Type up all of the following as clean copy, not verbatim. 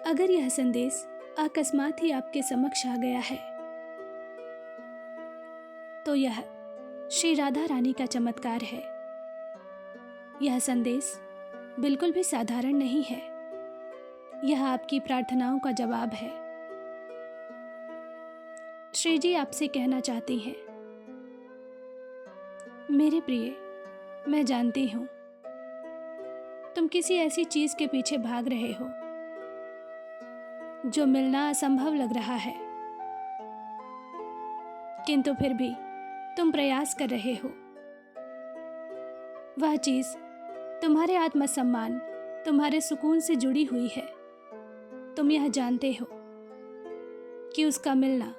अगर यह संदेश अकस्मात ही आपके समक्ष आ गया है तो यह श्री राधा रानी का चमत्कार है। यह संदेश बिल्कुल भी साधारण नहीं है। यह आपकी प्रार्थनाओं का जवाब है। श्री जी आपसे कहना चाहती हैं, मेरे प्रिय, मैं जानती हूं तुम किसी ऐसी चीज के पीछे भाग रहे हो जो मिलना असंभव लग रहा है, किंतु फिर भी तुम प्रयास कर रहे हो। वह चीज तुम्हारे आत्मसम्मान, तुम्हारे सुकून से जुड़ी हुई है। तुम यह जानते हो कि उसका मिलना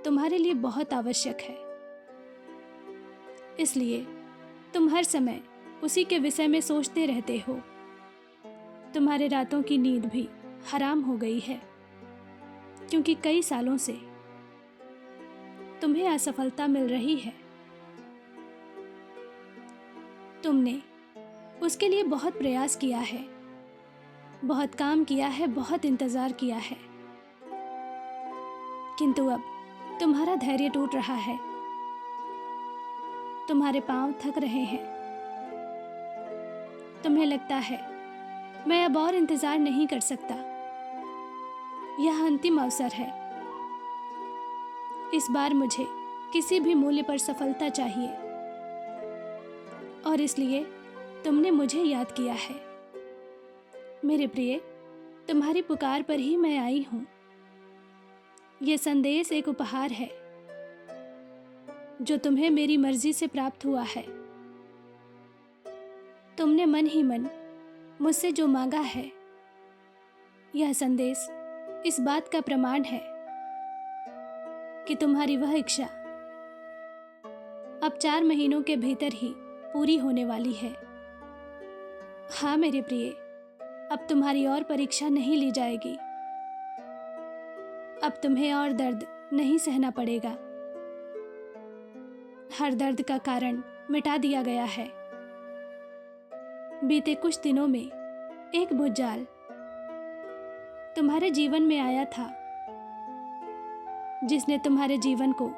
तुम्हारे लिए बहुत आवश्यक है, इसलिए तुम हर समय उसी के विषय में सोचते रहते हो। तुम्हारे रातों की नींद भी हराम हो गई है, क्योंकि कई सालों से तुम्हें असफलता मिल रही है। तुमने उसके लिए बहुत प्रयास किया है, बहुत काम किया है, बहुत इंतजार किया है, किंतु अब तुम्हारा धैर्य टूट रहा है। तुम्हारे पांव थक रहे हैं। तुम्हें लगता है मैं अब और इंतजार नहीं कर सकता, यह अंतिम अवसर है। इस बार मुझे किसी भी मूल्य पर सफलता चाहिए, और इसलिए तुमने मुझे याद किया है। मेरे प्रिय, तुम्हारी पुकार पर ही मैं आई हूं। यह संदेश एक उपहार है जो तुम्हें मेरी मर्जी से प्राप्त हुआ है। तुमने मन ही मन मुझसे जो मांगा है, यह संदेश इस बात का प्रमाण है कि तुम्हारी वह इच्छा अब 4 महीनों के भीतर ही पूरी होने वाली है। हाँ मेरे प्रिय, अब तुम्हारी और परीक्षा नहीं ली जाएगी। अब तुम्हें और दर्द नहीं सहना पड़ेगा। हर दर्द का कारण मिटा दिया गया है। बीते कुछ दिनों में एक भूचाल तुम्हारे जीवन में आया था, जिसने तुम्हारे जीवन को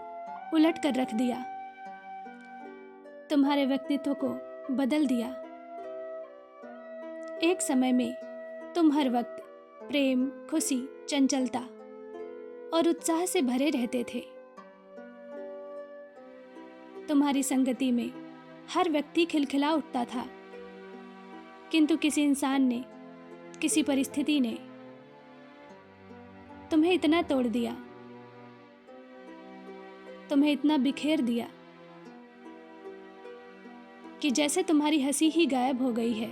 उलट कर रख दिया, तुम्हारे व्यक्तित्व को बदल दिया। एक समय में तुम हर वक्त प्रेम, खुशी, चंचलता और उत्साह से भरे रहते थे। तुम्हारी संगति में हर व्यक्ति खिलखिला उठता था, किंतु किसी इंसान ने, किसी परिस्थिति ने तुम्हें इतना तोड़ दिया, तुम्हें इतना बिखेर दिया कि जैसे तुम्हारी हंसी ही गायब हो गई है।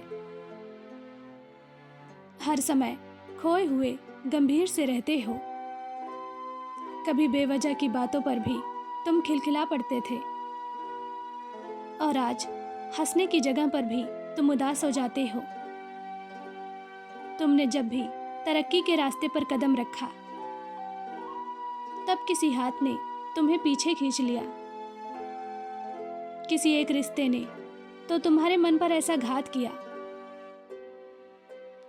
हर समय खोए हुए गंभीर से रहते हो। कभी बेवजह की बातों पर भी तुम खिलखिला पड़ते थे, और आज हंसने की जगह पर भी तुम उदास हो जाते हो। तुमने जब भी तरक्की के रास्ते पर कदम रखा, तब किसी हाथ ने तुम्हें पीछे खींच लिया। किसी एक रिश्ते ने तो तुम्हारे मन पर ऐसा घात किया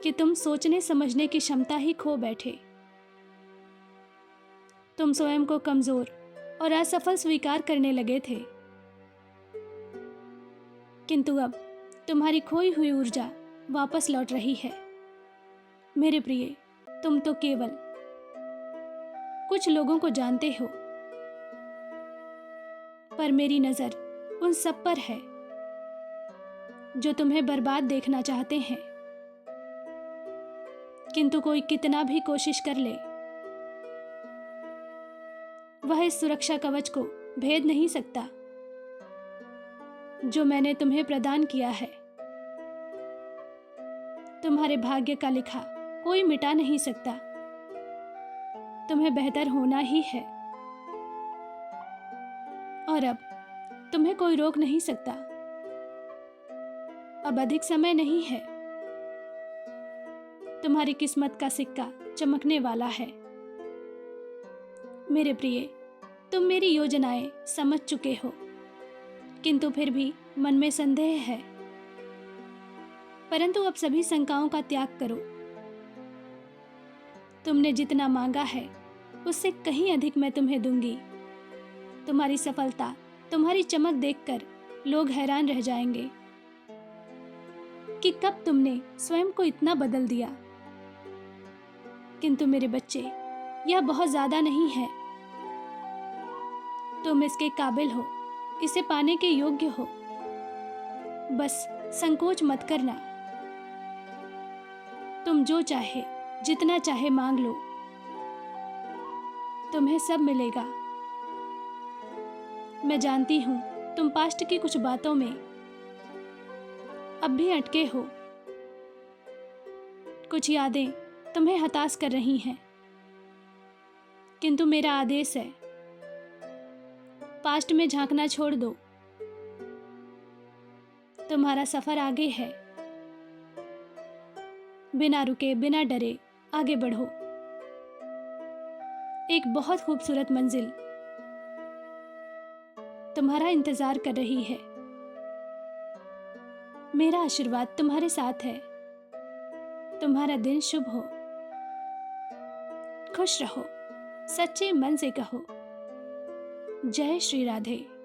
कि तुम सोचने समझने की क्षमता ही खो बैठे। तुम स्वयं को कमजोर और असफल स्वीकार करने लगे थे, किंतु अब तुम्हारी खोई हुई ऊर्जा वापस लौट रही है। मेरे प्रिय, तुम तो केवल कुछ लोगों को जानते हो, पर मेरी नजर उन सब पर है जो तुम्हें बर्बाद देखना चाहते हैं। किंतु कोई कितना भी कोशिश कर ले, वह इस सुरक्षा कवच को भेद नहीं सकता जो मैंने तुम्हें प्रदान किया है। तुम्हारे भाग्य का लिखा कोई मिटा नहीं सकता। तुम्हें बेहतर होना ही है, और अब तुम्हें कोई रोक नहीं सकता। अब अधिक समय नहीं है। तुम्हारी किस्मत का सिक्का चमकने वाला है। मेरे प्रिय, तुम मेरी योजनाएं समझ चुके हो, किंतु फिर भी मन में संदेह है। परंतु अब सभी शंकाओं का त्याग करो। तुमने जितना मांगा है उससे कहीं अधिक मैं तुम्हें दूंगी। तुम्हारी सफलता, तुम्हारी चमक देखकर लोग हैरान रह जाएंगे कि कब तुमने स्वयं को इतना बदल दिया। किंतु मेरे बच्चे, यह बहुत ज्यादा नहीं है। तुम इसके काबिल हो, इसे पाने के योग्य हो। बस संकोच मत करना। तुम जो चाहे, जितना चाहे मांग लो, तुम्हें सब मिलेगा। मैं जानती हूं तुम पास्ट की कुछ बातों में अब भी अटके हो। कुछ यादें तुम्हें हताश कर रही हैं, किंतु मेरा आदेश है, पास्ट में झांकना छोड़ दो। तुम्हारा सफर आगे है। बिना रुके, बिना डरे आगे बढ़ो। एक बहुत खूबसूरत मंजिल तुम्हारा इंतजार कर रही है। मेरा आशीर्वाद तुम्हारे साथ है। तुम्हारा दिन शुभ हो। खुश रहो, सच्चे मन से कहो, जय श्री राधे।